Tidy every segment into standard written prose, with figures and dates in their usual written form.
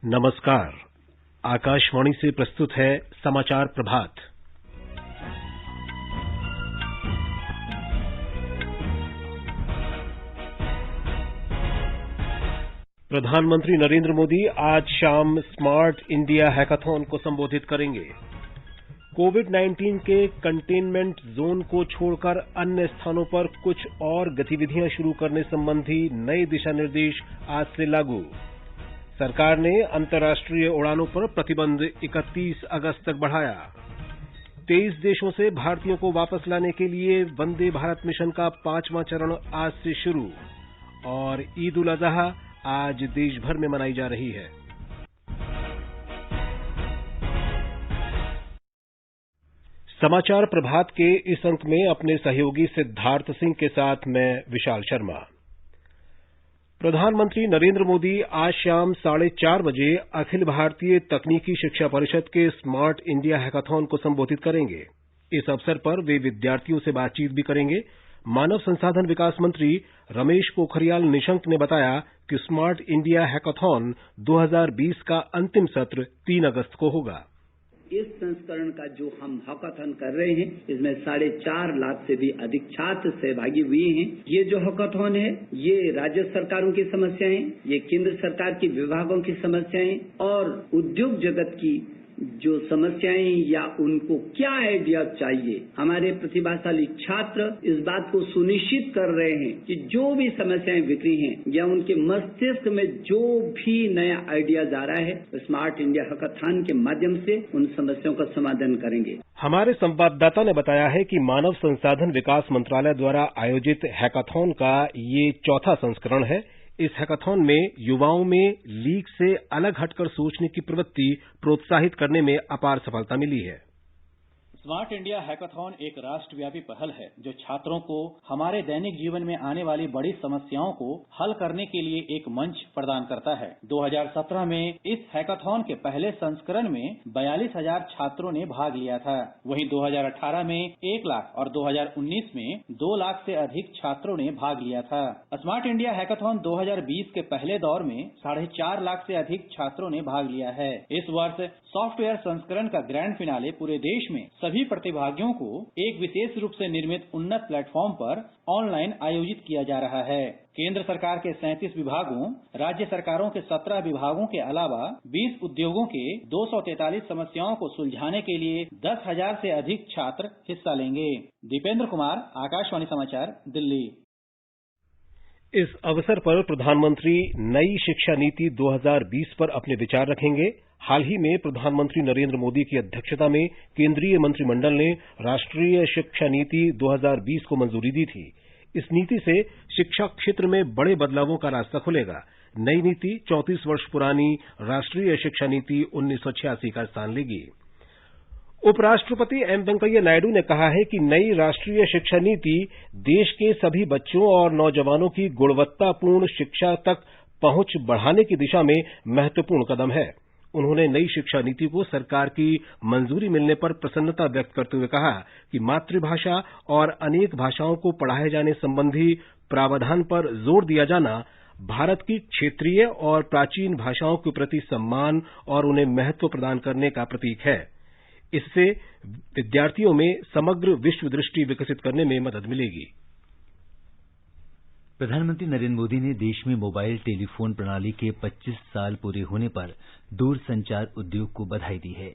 नमस्कार। आकाशवाणी से प्रस्तुत है समाचार प्रभात। प्रधानमंत्री नरेंद्र मोदी आज शाम स्मार्ट इंडिया हैकाथॉन को संबोधित करेंगे। कोविड-19 के कंटेनमेंट जोन को छोड़कर अन्य स्थानों पर कुछ और गतिविधियां शुरू करने संबंधी नए दिशा निर्देश आज से लागू। सरकार ने अंतर्राष्ट्रीय उड़ानों पर प्रतिबंध 31 अगस्त तक बढ़ाया। 23 देशों से भारतीयों को वापस लाने के लिए वंदे भारत मिशन का 5वां चरण आज से शुरू। और ईद उल अजहा आज देश भर में मनाई जा रही है। समाचार प्रभात के इस अंक में अपने सहयोगी सिद्धार्थ सिंह के साथ मैं विशाल शर्मा। प्रधानमंत्री नरेंद्र मोदी आज शाम 4:30 बजे अखिल भारतीय तकनीकी शिक्षा परिषद के स्मार्ट इंडिया हैकाथॉन को संबोधित करेंगे। इस अवसर पर वे विद्यार्थियों से बातचीत भी करेंगे। मानव संसाधन विकास मंत्री रमेश पोखरियाल निशंक ने बताया कि स्मार्ट इंडिया हैकाथॉन 2020 का अंतिम सत्र 3 अगस्त को होगा। इस संस्करण का जो हम हैकाथॉन कर रहे हैं, इसमें 4.5 लाख से भी अधिक छात्र सहभागी हुए हैं। ये जो हैकाथॉन है, ये राज्य सरकारों की समस्याएं, ये केंद्र सरकार के विभागों की समस्याएं और उद्योग जगत की जो समस्याएं या उनको क्या आइडिया चाहिए, हमारे प्रतिभाशाली छात्र इस बात को सुनिश्चित कर रहे हैं कि जो भी समस्याएं बिखरी हैं या उनके मस्तिष्क में जो भी नया आइडिया जा रहा है, स्मार्ट इंडिया हैकाथॉन के माध्यम से उन समस्याओं का समाधान करेंगे। हमारे संवाददाता ने बताया है कि मानव संसाधन विकास मंत्रालय द्वारा आयोजित हैकाथॉन का ये चौथा संस्करण है। इस हैकाथॉन में युवाओं में लीक से अलग हटकर सोचने की प्रवृत्ति प्रोत्साहित करने में अपार सफलता मिली है। स्मार्ट इंडिया हैकाथॉन एक राष्ट्रव्यापी पहल है जो छात्रों को हमारे दैनिक जीवन में आने वाली बड़ी समस्याओं को हल करने के लिए एक मंच प्रदान करता है। 2017 में इस हैकाथॉन के पहले संस्करण में 42,000 छात्रों ने भाग लिया था। वहीं 2018 में 1 लाख और 2019 में 2 लाख से अधिक छात्रों ने भाग लिया था। स्मार्ट इंडिया हैकाथॉन 2020 के पहले दौर में 4.5 लाख से अधिक छात्रों ने भाग लिया है। इस वर्ष सॉफ्टवेयर संस्करण का ग्रैंड फिनाले पूरे देश में सभी प्रतिभागियों को एक विशेष रूप से निर्मित उन्नत प्लेटफॉर्म पर ऑनलाइन आयोजित किया जा रहा है। केंद्र सरकार के 37 विभागों, राज्य सरकारों के 17 विभागों के अलावा 20 उद्योगों के 243 समस्याओं को सुलझाने के लिए 10,000 से अधिक छात्र हिस्सा लेंगे। दीपेंद्र कुमार, आकाशवाणी समाचार, दिल्ली। इस अवसर पर प्रधानमंत्री नई शिक्षा नीति 2020 पर अपने विचार रखेंगे। हाल ही में प्रधानमंत्री नरेंद्र मोदी की अध्यक्षता में केंद्रीय मंत्रिमंडल ने राष्ट्रीय शिक्षा नीति 2020 को मंजूरी दी थी। इस नीति से शिक्षा क्षेत्र में बड़े बदलावों का रास्ता खुलेगा। नई नीति 34 वर्ष पुरानी राष्ट्रीय शिक्षा नीति 1986 का स्थान लेगी। उपराष्ट्रपति एम वेंकैया नायडू ने कहा है कि नई राष्ट्रीय शिक्षा नीति देश के सभी बच्चों और नौजवानों की गुणवत्तापूर्ण शिक्षा तक पहुंच बढ़ाने की दिशा में महत्वपूर्ण कदम है। उन्होंने नई शिक्षा नीति को सरकार की मंजूरी मिलने पर प्रसन्नता व्यक्त करते हुए कहा कि मातृभाषा और अनेक भाषाओं को पढ़ाए जाने संबंधी प्रावधान पर जोर दिया जाना भारत की क्षेत्रीय और प्राचीन भाषाओं के प्रति सम्मान और उन्हें महत्व प्रदान करने का प्रतीक है। इससे विद्यार्थियों में समग्र विश्व दृष्टि विकसित करने में मदद मिलेगी। प्रधानमंत्री नरेंद्र मोदी ने देश में मोबाइल टेलीफोन प्रणाली के 25 साल पूरे होने पर दूरसंचार उद्योग को बधाई दी है।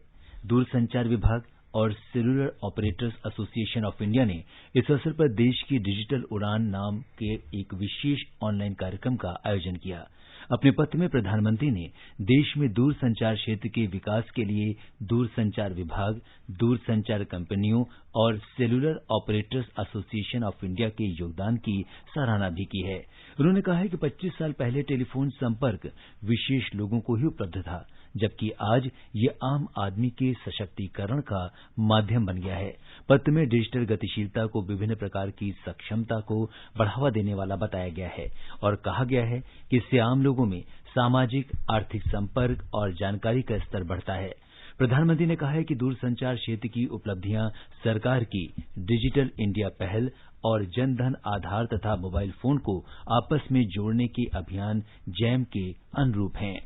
दूरसंचार विभाग और cellular operators association of India ने इस अवसर पर देश की डिजिटल उड़ान नाम के एक विशेष ऑनलाइन कार्यक्रम का आयोजन किया। अपने पत्र में प्रधानमंत्री ने देश में दूरसंचार क्षेत्र के विकास के लिए दूरसंचार विभाग, दूरसंचार कंपनियों और cellular operators association of India के योगदान की सराहना भी की है। उन्होंने कहा है कि 25 साल पहले टेलीफोन संपर्क विशेष लोगों को ही उपलब्ध था, जबकि आज ये आम आदमी के सशक्तिकरण का माध्यम बन गया है। पत्र में डिजिटल गतिशीलता को विभिन्न प्रकार की सक्षमता को बढ़ावा देने वाला बताया गया है और कहा गया है कि इससे आम लोगों में सामाजिक, आर्थिक संपर्क और जानकारी का स्तर बढ़ता है। प्रधानमंत्री ने कहा है कि दूरसंचार क्षेत्र की उपलब्धियां सरकार की डिजिटल इंडिया पहल और जनधन आधार तथा मोबाइल फोन को आपस में जोड़ने के अभियान जैम के अनुरूप हैं।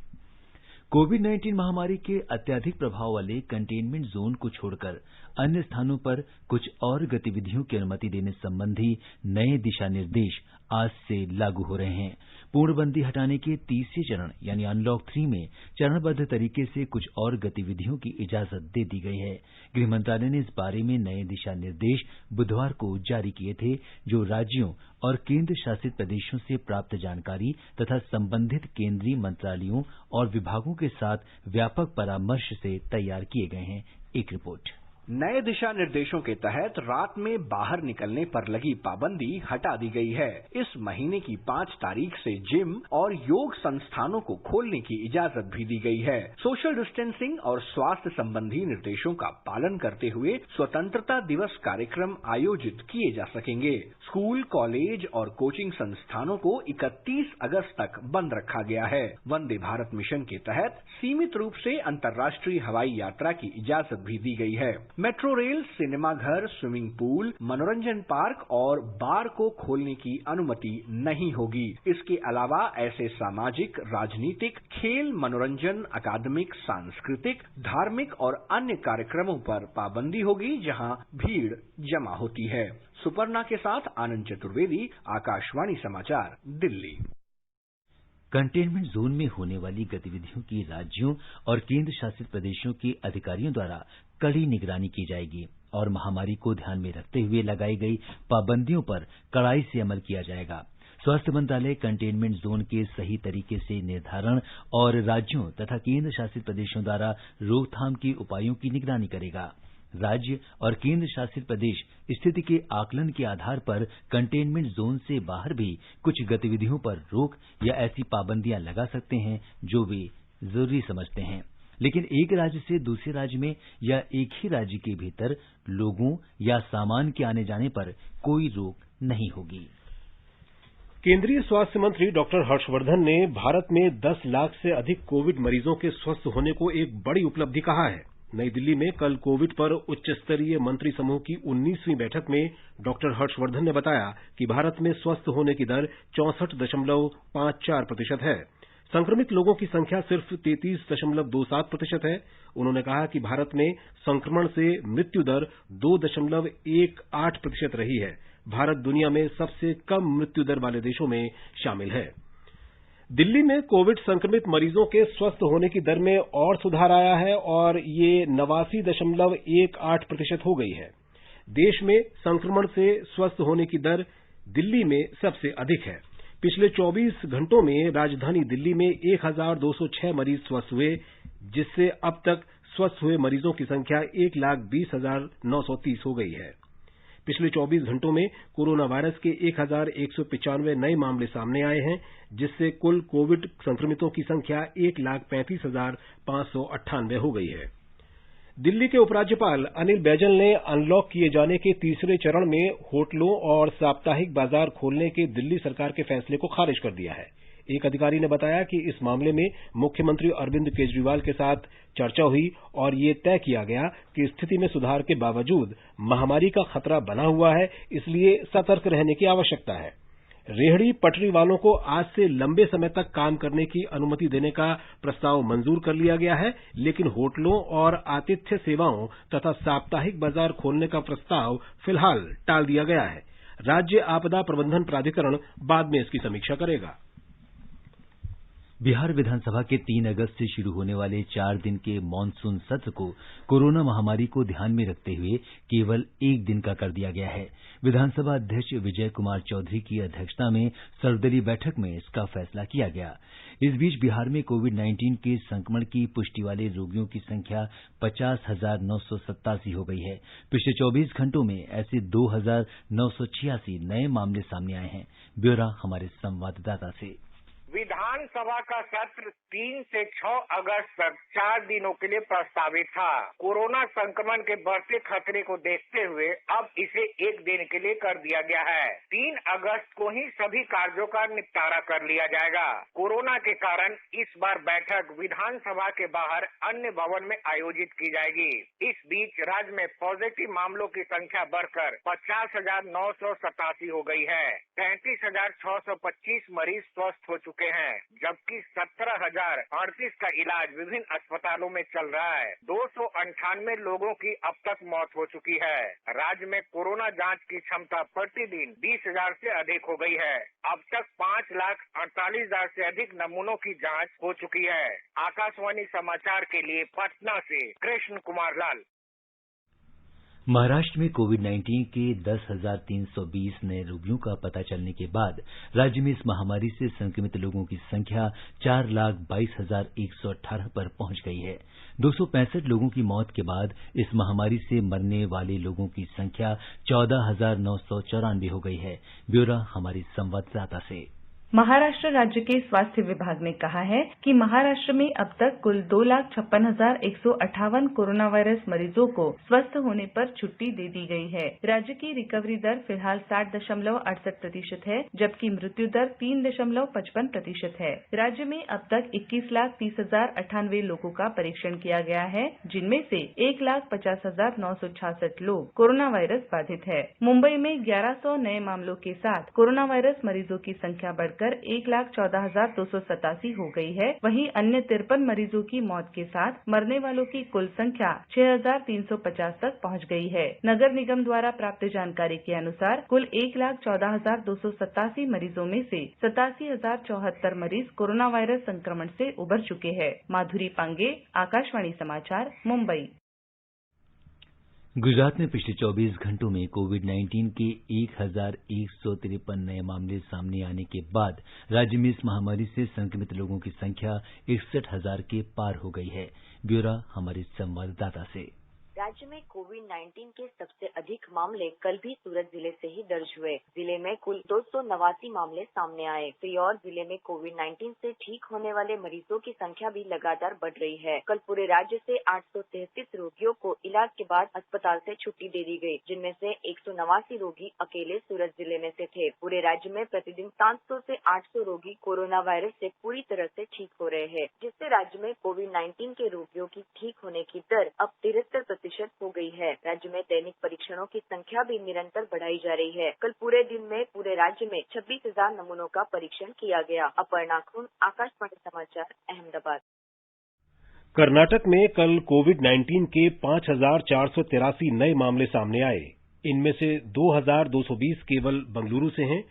कोविड-19 महामारी के अत्यधिक प्रभाव वाले कंटेनमेंट जोन को छोड़कर अन्य स्थानों पर कुछ और गतिविधियों की अनुमति देने संबंधी नए दिशा निर्देश आज से लागू हो रहे हैं। पूर्णबंदी हटाने के तीसरे चरण यानी अनलॉक 3 में चरणबद्ध तरीके से कुछ और गतिविधियों की इजाजत दे दी गई है। गृह मंत्रालय ने इस बारे में नए दिशा निर्देश बुधवार को जारी किए थे, जो राज्यों और केंद्र शासित प्रदेशों से प्राप्त जानकारी तथा संबंधित केंद्रीय मंत्रालयों और विभागों के साथ व्यापक परामर्श से तैयार किए गए हैं। एक रिपोर्ट। नए दिशा निर्देशों के तहत रात में बाहर निकलने पर लगी पाबंदी हटा दी गई है। इस महीने की 5 तारीख से जिम और योग संस्थानों को खोलने की इजाजत भी दी गई है। सोशल डिस्टेंसिंग और स्वास्थ्य संबंधी निर्देशों का पालन करते हुए स्वतंत्रता दिवस कार्यक्रम आयोजित किए जा सकेंगे। स्कूल, कॉलेज और कोचिंग संस्थानों को 31 अगस्त तक बंद रखा गया है। वंदे भारत मिशन के तहत सीमित रूप से अंतर्राष्ट्रीय हवाई यात्रा की इजाजत भी दी गई है। मेट्रो रेल, सिनेमाघर, स्विमिंग पूल, मनोरंजन पार्क और बार को खोलने की अनुमति नहीं होगी। इसके अलावा ऐसे सामाजिक, राजनीतिक, खेल, मनोरंजन, अकादमिक, सांस्कृतिक, धार्मिक और अन्य कार्यक्रमों पर पाबंदी होगी जहां भीड़ जमा होती है। सुपर्णा के साथ आनंद चतुर्वेदी, आकाशवाणी समाचार, दिल्ली। कंटेनमेंट जोन में होने वाली गतिविधियों की राज्यों और केंद्र शासित प्रदेशों के अधिकारियों द्वारा कड़ी निगरानी की जाएगी और महामारी को ध्यान में रखते हुए लगाई गई पाबंदियों पर कड़ाई से अमल किया जाएगा। स्वास्थ्य मंत्रालय कंटेनमेंट जोन के सही तरीके से निर्धारण और राज्यों तथा केंद्र शासित प्रदेशों द्वारा रोकथाम के उपायों की निगरानी करेगा। राज्य और केंद्र शासित प्रदेश स्थिति के आकलन के आधार पर कंटेनमेंट जोन से बाहर भी कुछ गतिविधियों पर रोक या ऐसी पाबंदियां लगा सकते हैं जो वे जरूरी समझते हैं, लेकिन एक राज्य से दूसरे राज्य में या एक ही राज्य के भीतर लोगों या सामान के आने जाने पर कोई रोक नहीं होगी। केंद्रीय स्वास्थ्य मंत्री डॉक्टर हर्षवर्धन ने भारत में 10 लाख से अधिक कोविड मरीजों के स्वस्थ होने को एक बड़ी उपलब्धि कहा है। नई दिल्ली में कल कोविड पर उच्च स्तरीय मंत्री समूह की 19वीं बैठक में डॉक्टर हर्षवर्धन ने बताया कि भारत में स्वस्थ होने की दर 64.54% है। संक्रमित लोगों की संख्या सिर्फ 33.27% है। उन्होंने कहा कि भारत में संक्रमण से मृत्यु दर 2.18% रही है। भारत दुनिया में सबसे कम मृत्यु दर वाले देशों में शामिल है। दिल्ली में कोविड संक्रमित मरीजों के स्वस्थ होने की दर में और सुधार आया है और ये 89.18% हो गई है। देश में संक्रमण से स्वस्थ होने की दर दिल्ली में सबसे अधिक है। पिछले 24 घंटों में राजधानी दिल्ली में 1206 मरीज स्वस्थ हुए, जिससे अब तक स्वस्थ हुए मरीजों की संख्या 1,20,930 हो गई है। पिछले 24 घंटों में कोरोना वायरस के 1,195 नए मामले सामने आए हैं, जिससे कुल कोविड संक्रमितों की संख्या 1,35,598 हो गई है। दिल्ली के उपराज्यपाल अनिल बैजल ने अनलॉक किए जाने के तीसरे चरण में होटलों और साप्ताहिक बाजार खोलने के दिल्ली सरकार के फैसले को खारिज कर दिया है। एक अधिकारी ने बताया कि इस मामले में मुख्यमंत्री अरविंद केजरीवाल के साथ चर्चा हुई और ये तय किया गया कि स्थिति में सुधार के बावजूद महामारी का खतरा बना हुआ है, इसलिए सतर्क रहने की आवश्यकता है। रेहड़ी पटरी वालों को आज से लंबे समय तक काम करने की अनुमति देने का प्रस्ताव मंजूर कर लिया गया है, लेकिन होटलों और आतिथ्य सेवाओं तथा साप्ताहिक बाजार खोलने का प्रस्ताव फिलहाल टाल दिया गया है। राज्य आपदा प्रबंधन प्राधिकरण बाद में इसकी समीक्षा करेगा। बिहार विधानसभा के 3 अगस्त से शुरू होने वाले 4 दिन के मानसून सत्र को कोरोना महामारी को ध्यान में रखते हुए केवल 1 दिन का कर दिया गया है। विधानसभा अध्यक्ष विजय कुमार चौधरी की अध्यक्षता में सर्वदलीय बैठक में इसका फैसला किया गया। इस बीच बिहार में कोविड-19 के संक्रमण की पुष्टि वाले रोगियों की संख्या 50,987 हो गई है। पिछले 24 घंटों में ऐसे 2,986 नए मामले सामने आए हैं। ब्यौरा हमारे संवाददाता से। विधानसभा का सत्र 3 से 6 अगस्त तक 4 दिनों के लिए प्रस्तावित था। कोरोना संक्रमण के बढ़ते खतरे को देखते हुए अब इसे 1 दिन के लिए कर दिया गया है। 3 अगस्त को ही सभी कार्यों का निपटारा कर लिया जाएगा। कोरोना के कारण इस बार बैठक विधानसभा के बाहर अन्य भवन में आयोजित की जाएगी। इस बीच राज्य में पॉजिटिव मामलों की संख्या बढ़कर 50,987 हो गई है। 35,625 मरीज स्वस्थ हो चुके चुके हैं, जबकि 17,038 का इलाज विभिन्न अस्पतालों में चल रहा है। 298 लोगों की अब तक मौत हो चुकी है। राज्य में कोरोना जांच की क्षमता प्रतिदिन 20,000 से अधिक हो गई है। अब तक 5,48,000 से अधिक नमूनों की जांच हो चुकी है। आकाशवाणी समाचार के लिए पटना से कृष्ण कुमार लाल। महाराष्ट्र में कोविड-19 के 10,320 नए रोगियों का पता चलने के बाद राज्य में इस महामारी से संक्रमित लोगों की संख्या 4,22,118 पर पहुंच गई है। 265 लोगों की मौत के बाद इस महामारी से मरने वाले लोगों की संख्या 14,994 हो गई है। ब्यौरा हमारी संवाददाता से। महाराष्ट्र राज्य के स्वास्थ्य विभाग ने कहा है कि महाराष्ट्र में अब तक कुल 2,56,158 कोरोना वायरस मरीजों को स्वस्थ होने पर छुट्टी दे दी गई है। राज्य की रिकवरी दर फिलहाल 60.68% है, जबकि मृत्यु दर 3.55% है। राज्य में अब तक 21,30,098 लोगों का परीक्षण किया गया है, जिनमें से 1,50,966 लोग कोरोना वायरस बाधित है। मुंबई में 1100 नए मामलों के साथ कोरोना वायरस मरीजों की संख्या बढ़कर 1,14,287 हो गई है। वहीं अन्य 53 मरीजों की मौत के साथ मरने वालों की कुल संख्या 6,350 तक पहुंच गई है। नगर निगम द्वारा प्राप्त जानकारी के अनुसार कुल 1,14,287 मरीजों में से 87,074 मरीज कोरोना वायरस संक्रमण से उबर चुके हैं। माधुरी पांगे, आकाशवाणी समाचार, मुंबई। गुजरात में पिछले 24 घंटों में कोविड-19 के 1,153 नए मामले सामने आने के बाद राज्य में इस महामारी से संक्रमित लोगों की संख्या 61,000 के पार हो गई है। ब्यौरा हमारे संवाददाता से। राज्य में कोविड-19 के सबसे अधिक मामले कल भी सूरत जिले से ही दर्ज हुए। जिले में कुल 289 मामले सामने आए। और जिले में कोविड-19 से ठीक होने वाले मरीजों की संख्या भी लगातार बढ़ रही है। कल पूरे राज्य से 833 रोगियों को इलाज के बाद अस्पताल से छुट्टी दे दी गई, जिनमें से 189 रोगी अकेले सूरत जिले में से थे। पूरे राज्य में प्रतिदिन 700 से 800 रोगी कोरोना वायरस से पूरी तरह से ठीक हो रहे हैं, जिससे राज्य में कोविड-19 के रोगियों की ठीक होने की दर अब 73% हो गई है। राज्य में दैनिक परीक्षणों की संख्या भी निरंतर बढ़ाई जा रही है। कल पूरे दिन में पूरे राज्य में 26,000 नमूनों का परीक्षण किया गया। अपर्णा खून, आकाशवाणी समाचार, अहमदाबाद। कर्नाटक में कल कोविड-19 के 5,483 नए मामले सामने आए। इनमें से 2,220 केवल बंगलुरु से हैं।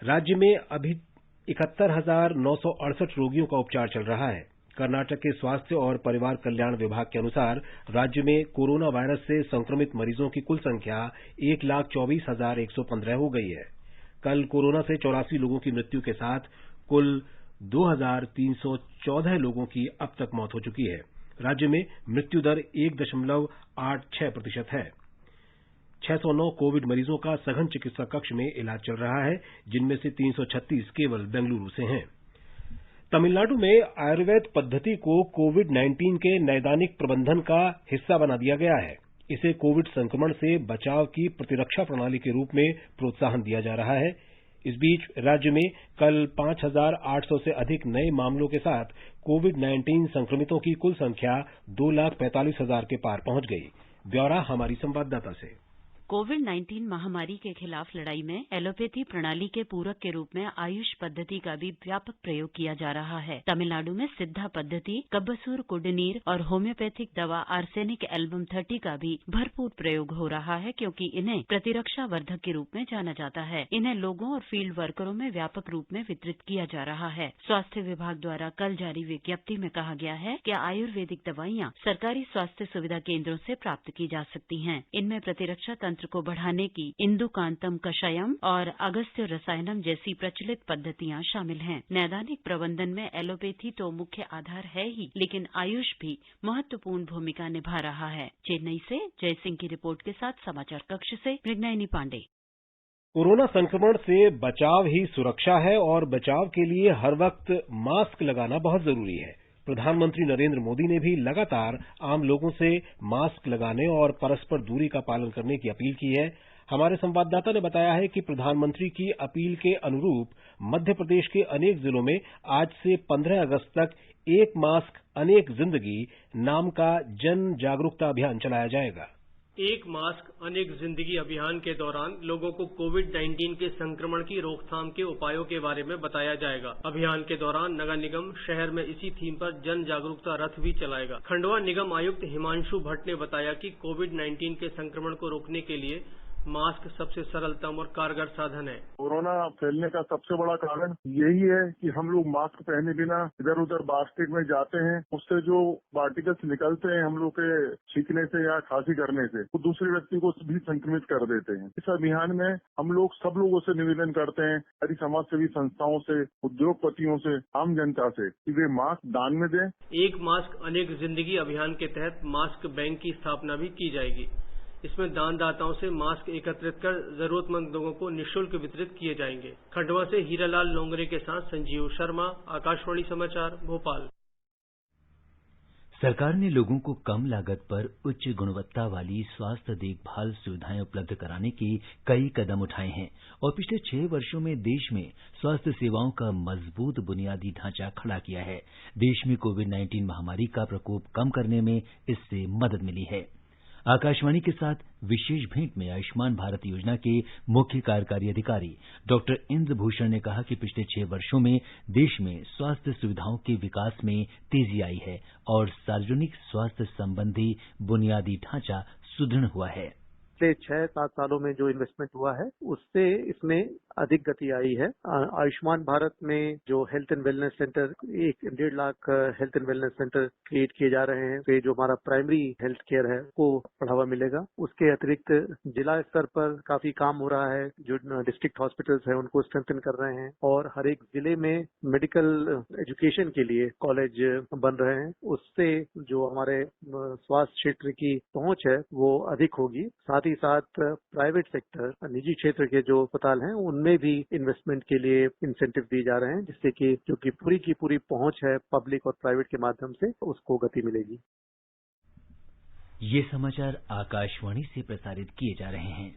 राज्य में अभी 71,968 रोगियों का उपचार चल रहा है। कर्नाटक के स्वास्थ्य और परिवार कल्याण विभाग के अनुसार राज्य में कोरोना वायरस से संक्रमित मरीजों की कुल संख्या 1,24,115 हो गई है। कल कोरोना से 84 लोगों की मृत्यु के साथ कुल 2,314 लोगों की अब तक मौत हो चुकी है। राज्य में मृत्यु दर 1.86% है। 609 कोविड मरीजों का सघन चिकित्सा कक्ष में इलाज चल रहा है, जिनमें से 336 केवल बेंगलुरु से हैं। तमिलनाडु में आयुर्वेद पद्धति को कोविड-19 के नैदानिक प्रबंधन का हिस्सा बना दिया गया है। इसे कोविड संक्रमण से बचाव की प्रतिरक्षा प्रणाली के रूप में प्रोत्साहन दिया जा रहा है। इस बीच राज्य में कल 5,800 से अधिक नए मामलों के साथ कोविड-19 संक्रमितों की कुल संख्या 2,45,000 के पार पहुंच गई। ब्यौरा हमारी संवाददाता से। कोविड-19 महामारी के खिलाफ लड़ाई में एलोपैथी प्रणाली के पूरक के रूप में आयुष पद्धति का भी व्यापक प्रयोग किया जा रहा है। तमिलनाडु में सिद्धा पद्धति, कब्बसूर कुडनीर और होम्योपैथिक दवा आर्सेनिक एल्बम 30 का भी भरपूर प्रयोग हो रहा है, क्योंकि इन्हें प्रतिरक्षा वर्धक के रूप में जाना जाता है। इन्हें लोगों और फील्ड वर्करों में व्यापक रूप में वितरित किया जा रहा है। स्वास्थ्य विभाग द्वारा कल जारी विज्ञप्ति में कहा गया है कि आयुर्वेदिक दवाइयां सरकारी स्वास्थ्य सुविधा केंद्रों से प्राप्त की जा सकती हैं। इनमें प्रतिरक्षा तंत्र को बढ़ाने की इंदुकांतम कषायम और अगस्त्य रसायनम जैसी प्रचलित पद्धतियां शामिल हैं। नैदानिक प्रबंधन में एलोपैथी तो मुख्य आधार है ही, लेकिन आयुष भी महत्वपूर्ण भूमिका निभा रहा है। चेन्नई से जय सिंह की रिपोर्ट के साथ समाचार कक्ष से मृगनयनी पांडे। कोरोना संक्रमण से बचाव ही सुरक्षा है और बचाव के लिए हर वक्त मास्क लगाना बहुत जरूरी है। प्रधानमंत्री नरेंद्र मोदी ने भी लगातार आम लोगों से मास्क लगाने और परस्पर दूरी का पालन करने की अपील की है। हमारे संवाददाता ने बताया है कि प्रधानमंत्री की अपील के अनुरूप मध्य प्रदेश के अनेक जिलों में आज से 15 अगस्त तक एक मास्क अनेक जिंदगी नाम का जन जागरूकता अभियान चलाया जाएगा। एक मास्क अनेक जिंदगी अभियान के दौरान लोगों को कोविड-19 के संक्रमण की रोकथाम के उपायों के बारे में बताया जाएगा। अभियान के दौरान नगर निगम शहर में इसी थीम पर जन जागरूकता रथ भी चलाएगा। खंडवा निगम आयुक्त हिमांशु भट्ट ने बताया कि कोविड-19 के संक्रमण को रोकने के लिए मास्क सबसे सरलतम और कारगर साधन है। कोरोना फैलने का सबसे बड़ा कारण यही है कि हम लोग मास्क पहने बिना इधर उधर बास्केट में जाते हैं, उससे जो पार्टिकल्स निकलते हैं हम लोग के छींकने से या खांसी करने से, वो दूसरे व्यक्ति को भी संक्रमित कर देते हैं। इस अभियान में हम लोग सब लोगों से निवेदन करते हैं, सारी समाज सेवी संस्थाओं से, उद्योगपतियों से, आम जनता से, कि वे मास्क दान में दें। एक मास्क अनेक जिंदगी अभियान के तहत मास्क बैंक की स्थापना भी की जाएगी। इसमें दानदाताओं से मास्क एकत्रित कर जरूरतमंद लोगों को निःशुल्क वितरित किए जाएंगे। खंडवा से हीरालाल लोंगरे के साथ संजीव शर्मा, आकाशवाणी समाचार, भोपाल। सरकार ने लोगों को कम लागत पर उच्च गुणवत्ता वाली स्वास्थ्य देखभाल सुविधाएं उपलब्ध कराने के कई कदम उठाए हैं और पिछले 6 वर्षों में देश में स्वास्थ्य सेवाओं का मजबूत बुनियादी ढांचा खड़ा किया है। देश में कोविड-19 महामारी का प्रकोप कम करने में इससे मदद मिली है। आकाशवाणी के साथ विशेष भेंट में आयुष्मान भारत योजना के मुख्य कार्यकारी अधिकारी डॉक्टर इंद्रभूषण ने कहा कि पिछले 6 वर्षों में देश में स्वास्थ्य सुविधाओं के विकास में तेजी आई है और सार्वजनिक स्वास्थ्य संबंधी बुनियादी ढांचा सुदृढ़ हुआ है। पिछले 6-7 सालों में जो इन्वेस्टमेंट हुआ है उससे इसमें अधिक गति आई है। आयुष्मान भारत में जो health and wellness centre 1.5 lakh health and wellness centre create किए जा रहे हैं, तो जो हमारा प्राइमरी हेल्थ केयर है को बढ़ावा मिलेगा। उसके अतिरिक्त जिला स्तर पर काफी काम हो रहा है, जो डिस्ट्रिक्ट हॉस्पिटल्स है उनको स्ट्रेंथन कर रहे हैं और हर एक जिले में मेडिकल एजुकेशन के लिए कॉलेज बन रहे हैं। उससे जो हमारे स्वास्थ्य क्षेत्र की पहुंच है वो अधिक होगी। साथ ही साथ प्राइवेट सेक्टर, निजी क्षेत्र के जो अस्पताल हैं उनमें भी इन्वेस्टमेंट के लिए इंसेंटिव दिए जा रहे हैं, जिससे कि जो कि पूरी की पूरी पहुंच है पब्लिक और प्राइवेट के माध्यम से उसको गति मिलेगी। ये समाचार आकाशवाणी से प्रसारित किए जा रहे हैं।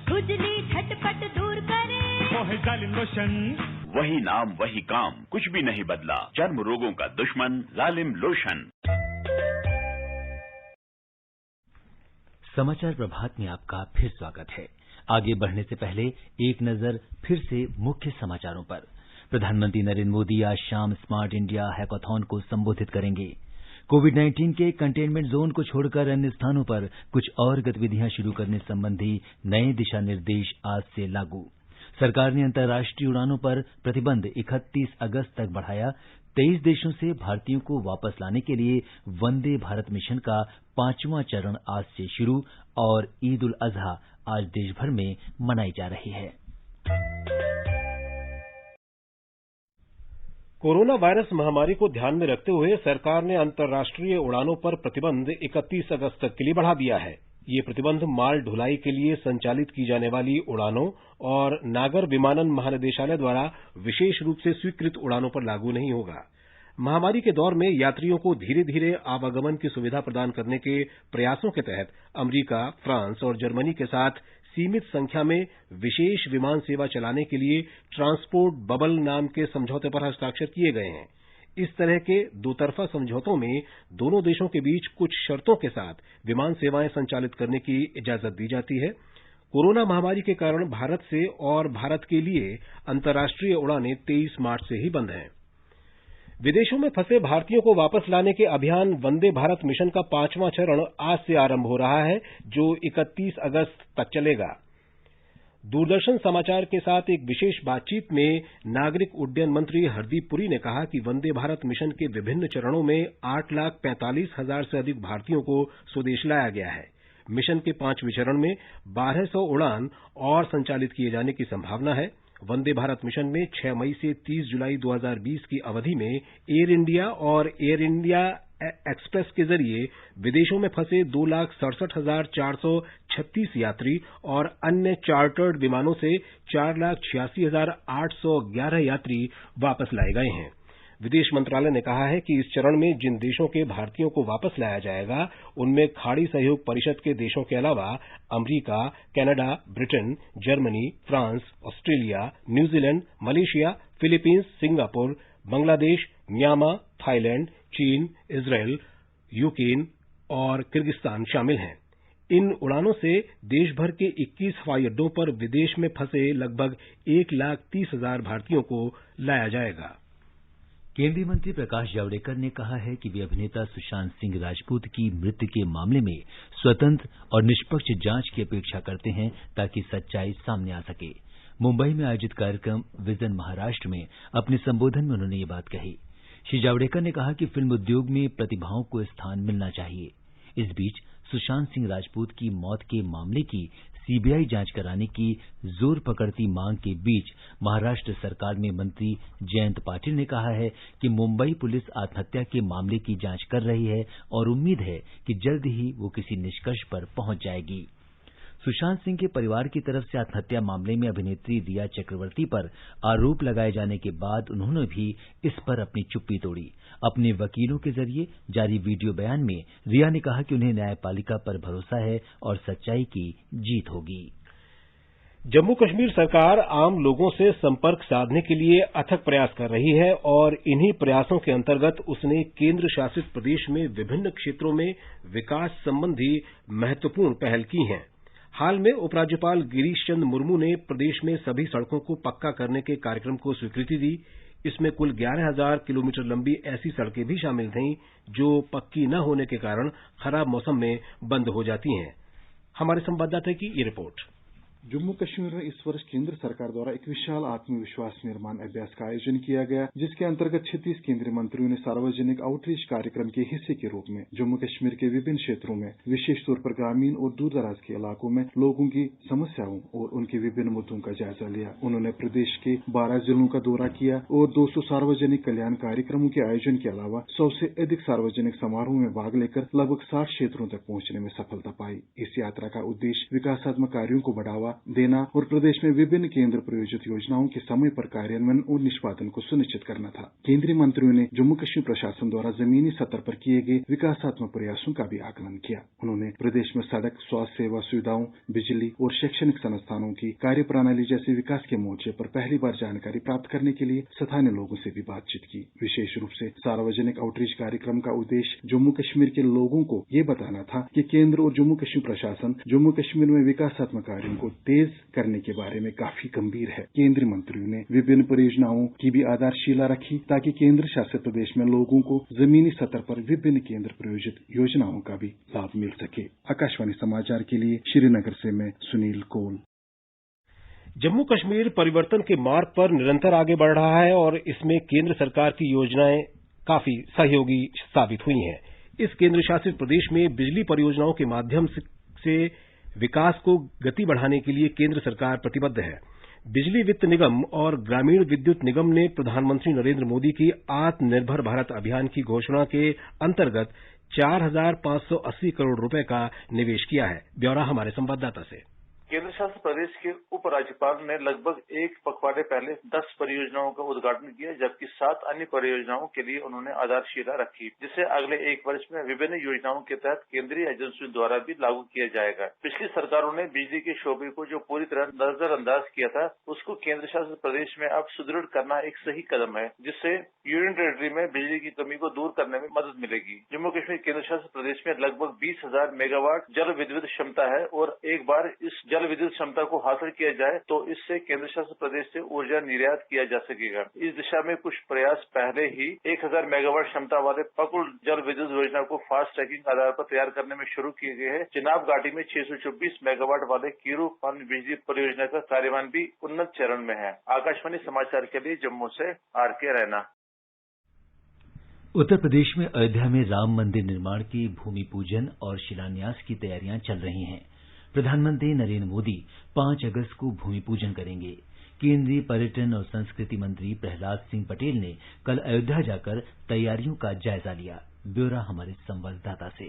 खुजली झटपट दूर करे, जालिम लोशन, वही नाम वही काम, कुछ भी नहीं बदला। चर्म रोगों का दुश्मन जालिम लोशन। समाचार प्रभात में आपका फिर स्वागत है। आगे बढ़ने से पहले एक नजर फिर से मुख्य समाचारों पर। प्रधानमंत्री नरेंद्र मोदी आज शाम स्मार्ट इंडिया हैकाथॉन को संबोधित करेंगे। कोविड-19 के कंटेनमेंट जोन को छोड़कर अन्य स्थानों पर कुछ और गतिविधियां शुरू करने संबंधी नए दिशा निर्देश आज से लागू। सरकार ने अंतर्राष्ट्रीय उड़ानों पर प्रतिबंध 31 अगस्त तक बढ़ाया। 23 देशों से भारतीयों को वापस लाने के लिए वंदे भारत मिशन का 5वां चरण आज से शुरू और ईद उल अजहा आज देश भर में मनाई जा रही है। कोरोना वायरस महामारी को ध्यान में रखते हुए सरकार ने अंतर्राष्ट्रीय उड़ानों पर प्रतिबंध 31 अगस्त तक के लिए बढ़ा दिया है। ये प्रतिबंध माल ढुलाई के लिए संचालित की जाने वाली उड़ानों और नागर विमानन महानिदेशालय द्वारा विशेष रूप से स्वीकृत उड़ानों पर लागू नहीं होगा। महामारी के दौर में यात्रियों को धीरे धीरे आवागमन की सुविधा प्रदान करने के प्रयासों के तहत अमेरिका, फ्रांस और जर्मनी के साथ सीमित संख्या में विशेष विमान सेवा चलाने के लिए ट्रांसपोर्ट बबल नाम के समझौते पर हस्ताक्षर किए गए हैं। इस तरह के दोतरफा समझौतों में दोनों देशों के बीच कुछ शर्तों के साथ विमान सेवाएं संचालित करने की इजाजत दी जाती है। कोरोना महामारी के कारण भारत से और भारत के लिए अंतर्राष्ट्रीय उड़ानें 23 मार्च से ही बंद हैं। विदेशों में फंसे भारतीयों को वापस लाने के अभियान वंदे भारत मिशन का 5वां चरण आज से आरंभ हो रहा है, जो 31 अगस्त तक चलेगा। दूरदर्शन समाचार के साथ एक विशेष बातचीत में नागरिक उड्डयन मंत्री हरदीप पुरी ने कहा कि वंदे भारत मिशन के विभिन्न चरणों में 8,45,000 से अधिक भारतीयों को स्वदेश लाया गया है। मिशन के 5वें चरण में 1200 उड़ान और संचालित किए जाने की संभावना है। वंदे भारत मिशन में 6 मई से 30 जुलाई 2020 की अवधि में एयर इंडिया और एयर इंडिया एक्सप्रेस के जरिए विदेशों में फंसे 2,67,436 यात्री और अन्य चार्टर्ड विमानों से 4,86,811 यात्री वापस लाए गए हैं। विदेश मंत्रालय ने कहा है कि इस चरण में जिन देशों के भारतीयों को वापस लाया जाएगा उनमें खाड़ी सहयोग परिषद के देशों के अलावा America, Canada, Britain, Germany, France, Australia, New Zealand, Malaysia, Philippines, Singapore, Bangladesh, Myanmar, Thailand, चीन, इजरायल, यूक्रेन और किर्गिस्तान शामिल हैं। इन उड़ानों से देश भर के 21 हवाई अड्डों पर विदेश में फंसे लगभग 1,30,000 भारतीयों को लाया जाएगा। केंद्रीय मंत्री प्रकाश जावड़ेकर ने कहा है कि वे अभिनेता सुशांत सिंह राजपूत की मृत्यु के मामले में स्वतंत्र और निष्पक्ष जांच की अपेक्षा करते हैं ताकि सच्चाई सामने आ सके। मुंबई में आयोजित कार्यक्रम विजन महाराष्ट्र में अपने संबोधन में उन्होंने ये बात कही। श्री जावड़ेकर ने कहा कि फिल्म उद्योग में प्रतिभाओं को स्थान मिलना चाहिए। इस बीच सुशांत सिंह राजपूत की मौत के मामले की सीबीआई जांच कराने की जोर पकड़ती मांग के बीच महाराष्ट्र सरकार में मंत्री जयंत पाटिल ने कहा है कि मुंबई पुलिस आत्महत्या के मामले की जांच कर रही है और उम्मीद है कि जल्द ही वो किसी निष्कर्ष पर पहुंच जाएगी। सुशांत सिंह के परिवार की तरफ से आत्महत्या मामले में अभिनेत्री रिया चक्रवर्ती पर आरोप लगाए जाने के बाद उन्होंने भी इस पर अपनी चुप्पी तोड़ी। अपने वकीलों के जरिए जारी वीडियो बयान में रिया ने कहा कि उन्हें न्यायपालिका पर भरोसा है और सच्चाई की जीत होगी। जम्मू कश्मीर सरकार आम लोगों से संपर्क साधने के लिए अथक प्रयास कर रही है और इन्हीं प्रयासों के अंतर्गत उसने केंद्र शासित प्रदेश में विभिन्न क्षेत्रों में विकास संबंधी महत्वपूर्ण पहल की हैं। हाल में उपराज्यपाल गिरीश चंद्र मुर्मू ने प्रदेश में सभी सड़कों को पक्का करने के कार्यक्रम को स्वीकृति दी। इसमें कुल 11,000 किलोमीटर लंबी ऐसी सड़कें भी शामिल थीं जो पक्की न होने के कारण खराब मौसम में बंद हो जाती हैं। हमारे संवाददाता की ये रिपोर्ट। जम्मू कश्मीर में इस वर्ष केंद्र सरकार द्वारा एक विशाल आत्मविश्वास निर्माण अभ्यास का आयोजन किया गया, जिसके अंतर्गत 36 केंद्रीय मंत्रियों ने सार्वजनिक आउटरीच कार्यक्रम के हिस्से के रूप में जम्मू कश्मीर के विभिन्न क्षेत्रों में, विशेष तौर पर ग्रामीण और दूर दराज के इलाकों में लोगों की समस्याओं और उनके विभिन्न मुद्दों का जायजा लिया। उन्होंने प्रदेश के 12 जिलों का दौरा किया और 200 सार्वजनिक कल्याण कार्यक्रमों के आयोजन के अलावा 100 से अधिक सार्वजनिक समारोह में भाग लेकर लगभग 60 क्षेत्रों तक पहुंचने में सफलता पाई। इस यात्रा का उद्देश्य विकासात्मक कार्यों को बढ़ावा देना और प्रदेश में विभिन्न केंद्र प्रायोजित योजनाओं के समय पर कार्यान्वयन और निष्पादन को सुनिश्चित करना था। केंद्रीय मंत्रियों ने जम्मू कश्मीर प्रशासन द्वारा जमीनी स्तर पर किए गए विकासात्मक प्रयासों का भी आकलन किया। उन्होंने प्रदेश में सड़क, स्वास्थ्य सेवा सुविधाओं, बिजली और शैक्षणिक संस्थानों की कार्य प्रणाली जैसे विकास के मोर्चे पर पहली बार जानकारी प्राप्त करने के लिए स्थानीय लोगों से भी बातचीत की। विशेष रूप से सार्वजनिक आउटरीच कार्यक्रम का उद्देश्य जम्मू कश्मीर के लोगों को ये बताना था कि केंद्र और जम्मू कश्मीर प्रशासन जम्मू कश्मीर में विकासात्मक कार्यों को तेज करने के बारे में काफी गंभीर है। केंद्रीय मंत्रियों ने विभिन्न परियोजनाओं की भी आधारशिला रखी ताकि केंद्र शासित प्रदेश में लोगों को जमीनी स्तर पर विभिन्न केंद्र प्रायोजित योजनाओं का भी लाभ मिल सके। आकाशवाणी समाचार के लिए श्रीनगर से मैं सुनील कौल। जम्मू कश्मीर परिवर्तन के मार्ग पर निरंतर आगे बढ़ रहा है और इसमें केंद्र सरकार की योजनाएं काफी सहयोगी साबित हुई हैं। इस केंद्र शासित प्रदेश में बिजली परियोजनाओं के माध्यम से विकास को गति बढ़ाने के लिए केंद्र सरकार प्रतिबद्ध है। बिजली वित्त निगम और ग्रामीण विद्युत निगम ने प्रधानमंत्री नरेंद्र मोदी की आत्मनिर्भर भारत अभियान की घोषणा के अंतर्गत 4,580 करोड़ रुपए का निवेश किया है। ब्यौरा हमारे संवाददाता से। केंद्र शासित प्रदेश के उपराज्यपाल ने लगभग एक पखवाड़े पहले 10 परियोजनाओं का उद्घाटन किया, जबकि 7 अन्य परियोजनाओं के लिए उन्होंने आधारशिला रखी, जिसे अगले 1 वर्ष में विभिन्न योजनाओं के तहत केंद्रीय एजेंसियों द्वारा भी लागू किया जाएगा। पिछली सरकारों ने बिजली के शोबे को जो पूरी तरह नजरअंदाज किया था, उसको केंद्र शासित प्रदेश में अब सुदृढ़ करना एक सही कदम है, जिससे यूनियन टेरिटरी में बिजली की कमी को दूर करने में मदद मिलेगी। जम्मू कश्मीर केंद्र शासित प्रदेश में लगभग 20,000 मेगावाट जल विद्युत क्षमता है और एक बार इस जल विद्युत क्षमता को हासिल किया जाए तो इससे केंद्र शासित प्रदेश से ऊर्जा निर्यात किया जा सकेगा। इस दिशा में कुछ प्रयास पहले ही 1,000 मेगावाट क्षमता वाले पकुल जल विद्युत योजना को फास्ट ट्रैकिंग आधार पर तैयार करने में शुरू किए गए हैं। चिनाब घाटी में 624 मेगावाट वाले कीरू पानी बिजली परियोजना का कार्यान्वयन भी उन्नत चरण में है। आकाशवाणी समाचार के लिए जम्मू से आरके रैना। उत्तर प्रदेश में अयोध्या में राम मंदिर निर्माण के भूमि पूजन और शिलान्यास की तैयारियां चल रही हैं। प्रधानमंत्री नरेंद्र मोदी 5 अगस्त को भूमि पूजन करेंगे। केंद्रीय पर्यटन और संस्कृति मंत्री प्रहलाद सिंह पटेल ने कल अयोध्या जाकर तैयारियों का जायजा लिया। ब्यौरा हमारे संवाददाता से।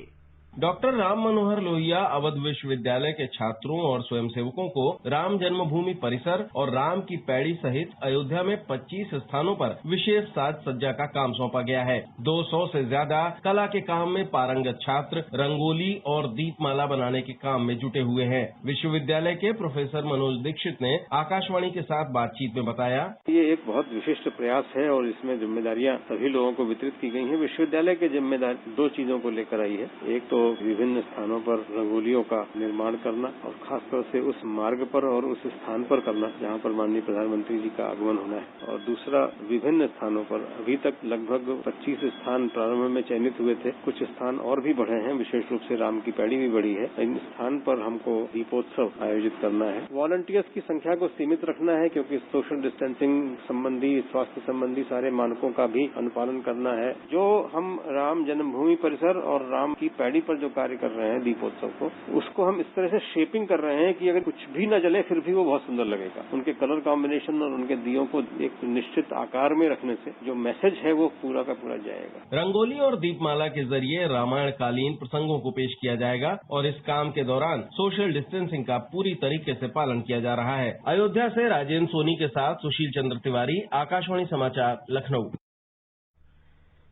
डॉक्टर राम मनोहर लोहिया अवध विश्वविद्यालय के छात्रों और स्वयंसेवकों को राम जन्मभूमि परिसर और राम की पैड़ी सहित अयोध्या में 25 स्थानों पर विशेष साज सज्जा का काम सौंपा गया है। 200 से ज्यादा कला के काम में पारंगत छात्र रंगोली और दीपमाला बनाने के काम में जुटे हुए हैं। विश्वविद्यालय के प्रोफेसर मनोज दीक्षित ने आकाशवाणी के साथ बातचीत में बताया, ये एक बहुत विशिष्ट प्रयास है और इसमें जिम्मेदारियां सभी लोगों को वितरित की गई हैं। विश्वविद्यालय की जिम्मेदारी 2 चीजों को लेकर आई है। एक तो विभिन्न स्थानों पर रंगोलियों का निर्माण करना और खासतौर से उस मार्ग पर और उस स्थान पर करना जहां पर माननीय प्रधानमंत्री जी का आगमन होना है। और दूसरा, विभिन्न स्थानों पर अभी तक लगभग 25 स्थान प्रारंभ में चयनित हुए थे, कुछ स्थान और भी बढ़े हैं, विशेष रूप से राम की पैड़ी भी बढ़ी है। इन स्थान पर हमको दीपोत्सव आयोजित करना है। वॉलंटियर्स की संख्या को सीमित रखना है क्योंकि सोशल डिस्टेंसिंग संबंधी, स्वास्थ्य संबंधी सारे मानकों का भी अनुपालन करना है। जो हम राम जन्मभूमि परिसर और राम की पैड़ी पर जो कार्य कर रहे हैं दीपोत्सव को, उसको हम इस तरह से शेपिंग कर रहे हैं कि अगर कुछ भी न जले फिर भी वो बहुत सुंदर लगेगा। उनके कलर कॉम्बिनेशन और उनके दियों को एक निश्चित आकार में रखने से जो मैसेज है वो पूरा का पूरा जाएगा। रंगोली और दीपमाला के जरिए रामायण कालीन प्रसंगों को पेश किया जाएगा और इस काम के दौरान सोशल डिस्टेंसिंग का पूरी तरीके से पालन किया जा रहा है। अयोध्या से राजेंद्र सोनी के साथ सुशील चंद्र तिवारी, आकाशवाणी समाचार, लखनऊ।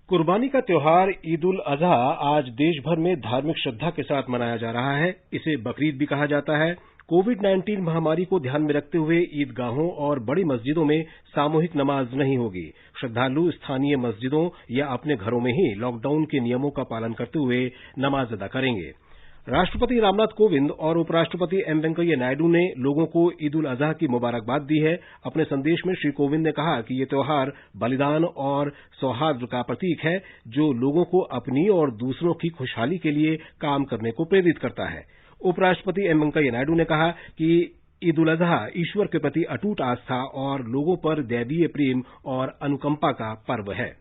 कुर्बानी का त्योहार ईद उल अजहा आज देश भर में धार्मिक श्रद्धा के साथ मनाया जा रहा है। इसे बकरीद भी कहा जाता है। कोविड-19 महामारी को ध्यान में रखते हुए ईदगाहों और बड़ी मस्जिदों में सामूहिक नमाज नहीं होगी। श्रद्धालु स्थानीय मस्जिदों या अपने घरों में ही लॉकडाउन के नियमों का पालन करते हुए नमाज अदा करेंगे। राष्ट्रपति रामनाथ कोविंद और उपराष्ट्रपति एम वेंकैया नायडू ने लोगों को ईद उल अजहा की मुबारकबाद दी है। अपने संदेश में श्री कोविंद ने कहा कि ये त्योहार बलिदान और सौहार्द का प्रतीक है, जो लोगों को अपनी और दूसरों की खुशहाली के लिए काम करने को प्रेरित करता है। उपराष्ट्रपति एम वेंकैया नायडू ने कहा कि ईद उल अजहा ईश्वर के प्रति अटूट आस्था और लोगों पर दैवीय प्रेम और अनुकंपा का पर्व है।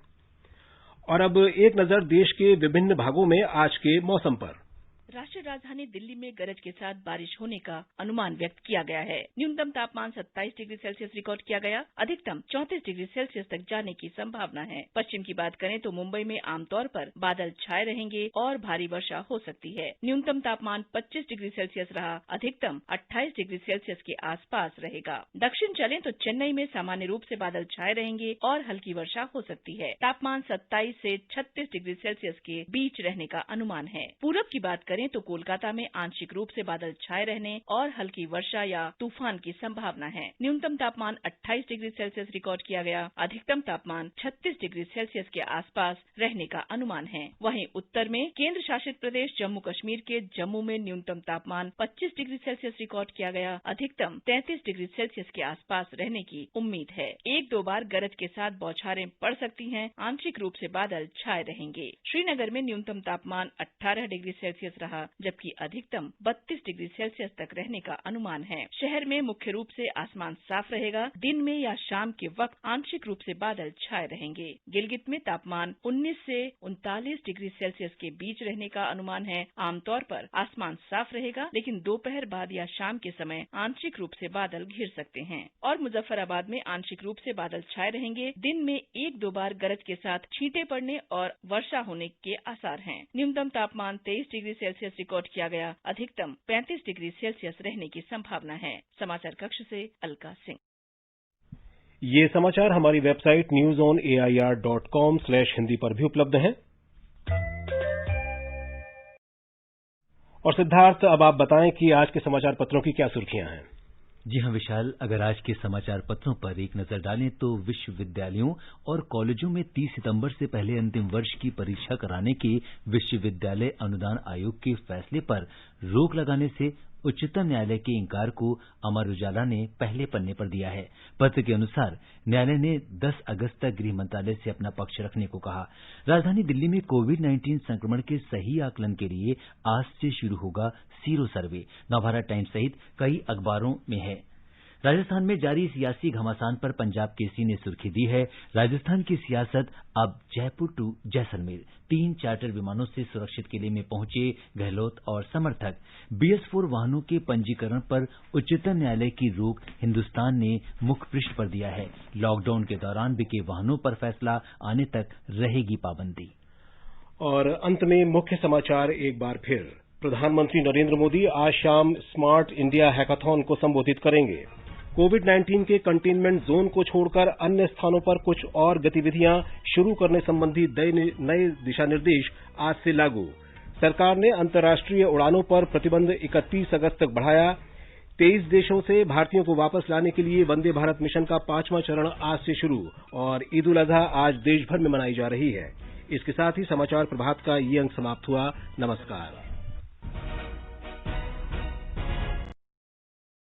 और अब एक नजर देश के विभिन्न भागों में आज के मौसम पर। राष्ट्रीय राजधानी दिल्ली में गरज के साथ बारिश होने का अनुमान व्यक्त किया गया है। न्यूनतम तापमान 27 डिग्री सेल्सियस रिकॉर्ड किया गया। अधिकतम 34 डिग्री सेल्सियस तक जाने की संभावना है। पश्चिम की बात करें तो मुंबई में आमतौर पर बादल छाए रहेंगे और भारी वर्षा हो सकती है। न्यूनतम तापमान 25 डिग्री सेल्सियस रहा। अधिकतम 28 डिग्री सेल्सियस के आसपास रहेगा। दक्षिण चलें तो चेन्नई में सामान्य रूप से बादल छाए रहेंगे और हल्की वर्षा हो सकती है। तापमान 27 से 36 डिग्री सेल्सियस के बीच रहने का अनुमान है। पूरब की बात करें तो कोलकाता में आंशिक रूप से बादल छाए रहने और हल्की वर्षा या तूफान की संभावना है। न्यूनतम तापमान 28 डिग्री सेल्सियस रिकॉर्ड किया गया। अधिकतम तापमान 36 डिग्री सेल्सियस के आसपास रहने का अनुमान है। वहीं उत्तर में केंद्र शासित प्रदेश जम्मू कश्मीर के जम्मू में न्यूनतम तापमान 25 डिग्री सेल्सियस रिकॉर्ड किया गया। अधिकतम 33 डिग्री सेल्सियस के आसपास रहने की उम्मीद है। 1-2 बार गरज के साथ बौछारें पड़ सकती हैं। आंशिक रूप से बादल छाए रहेंगे। श्रीनगर में न्यूनतम तापमान 18 डिग्री सेल्सियस रहा, जबकि अधिकतम 32 डिग्री सेल्सियस तक रहने का अनुमान है। शहर में मुख्य रूप से आसमान साफ रहेगा। दिन में या शाम के वक्त आंशिक रूप से बादल छाए रहेंगे। गिलगित में तापमान 19 से 39 डिग्री सेल्सियस के बीच रहने का अनुमान है। आमतौर पर आसमान साफ रहेगा, लेकिन दोपहर बाद या शाम के समय आंशिक रूप से बादल घिर सकते हैं। और मुजफ्फराबाद में आंशिक रूप से बादल छाए रहेंगे। दिन में 1-2 बार गरज के साथ छींटे पड़ने और वर्षा होने के आसार हैं। न्यूनतम तापमान 23 डिग्री सेल्सियस रिकॉर्ड किया गया। अधिकतम 35 डिग्री सेल्सियस रहने की संभावना है। समाचार कक्ष से अलका सिंह। ये समाचार हमारी वेबसाइट newsonair.com/hindi पर भी उपलब्ध हैं। और सिद्धार्थ, अब आप बताएं कि आज के समाचार पत्रों की क्या सुर्खियां हैं। जी हां विशाल, अगर आज के समाचार पत्रों पर एक नजर डालें तो विश्वविद्यालयों और कॉलेजों में 30 सितंबर से पहले अंतिम वर्ष की परीक्षा कराने के विश्वविद्यालय अनुदान आयोग के फैसले पर रोक लगाने से उच्चतम न्यायालय के इंकार को अमर उजाला ने पहले पन्ने पर दिया है। पत्र के अनुसार न्यायालय ने 10 अगस्त तक गृह मंत्रालय से अपना पक्ष रखने को कहा। राजधानी दिल्ली में कोविड-19 संक्रमण के सही आकलन के लिए आज से शुरू होगा सीरो सर्वे। नवभारत टाइम्स सहित कई अखबारों में है। राजस्थान में जारी सियासी घमासान पर पंजाब केसरी ने सुर्खी दी है, राजस्थान की सियासत अब जयपुर टू जैसलमेर। 3 चार्टर विमानों से सुरक्षित किले में पहुंचे गहलोत और समर्थक। BS4 वाहनों के पंजीकरण पर उच्चतम न्यायालय की रोक हिंदुस्तान ने मुख्य पृष्ठ पर दिया है। लॉकडाउन के दौरान बिके वाहनों पर फैसला आने तक रहेगी पाबंदी। और अंत में मुख्य समाचार एक बार फिर। प्रधानमंत्री नरेंद्र मोदी आज शाम स्मार्ट इंडिया हैकाथॉन को संबोधित करेंगे। कोविड-19 के कंटेनमेंट जोन को छोड़कर अन्य स्थानों पर कुछ और गतिविधियां शुरू करने संबंधी नए दिशा निर्देश आज से लागू। सरकार ने अंतर्राष्ट्रीय उड़ानों पर प्रतिबंध 31 अगस्त तक बढ़ाया। 23 देशों से भारतीयों को वापस लाने के लिए वंदे भारत मिशन का 5वां चरण आज से शुरू और ईद उल अजहा आज देश भर में मनाई जा रही है। इसके साथ ही समाचार प्रभात का ये अंक समाप्त हुआ। नमस्कार।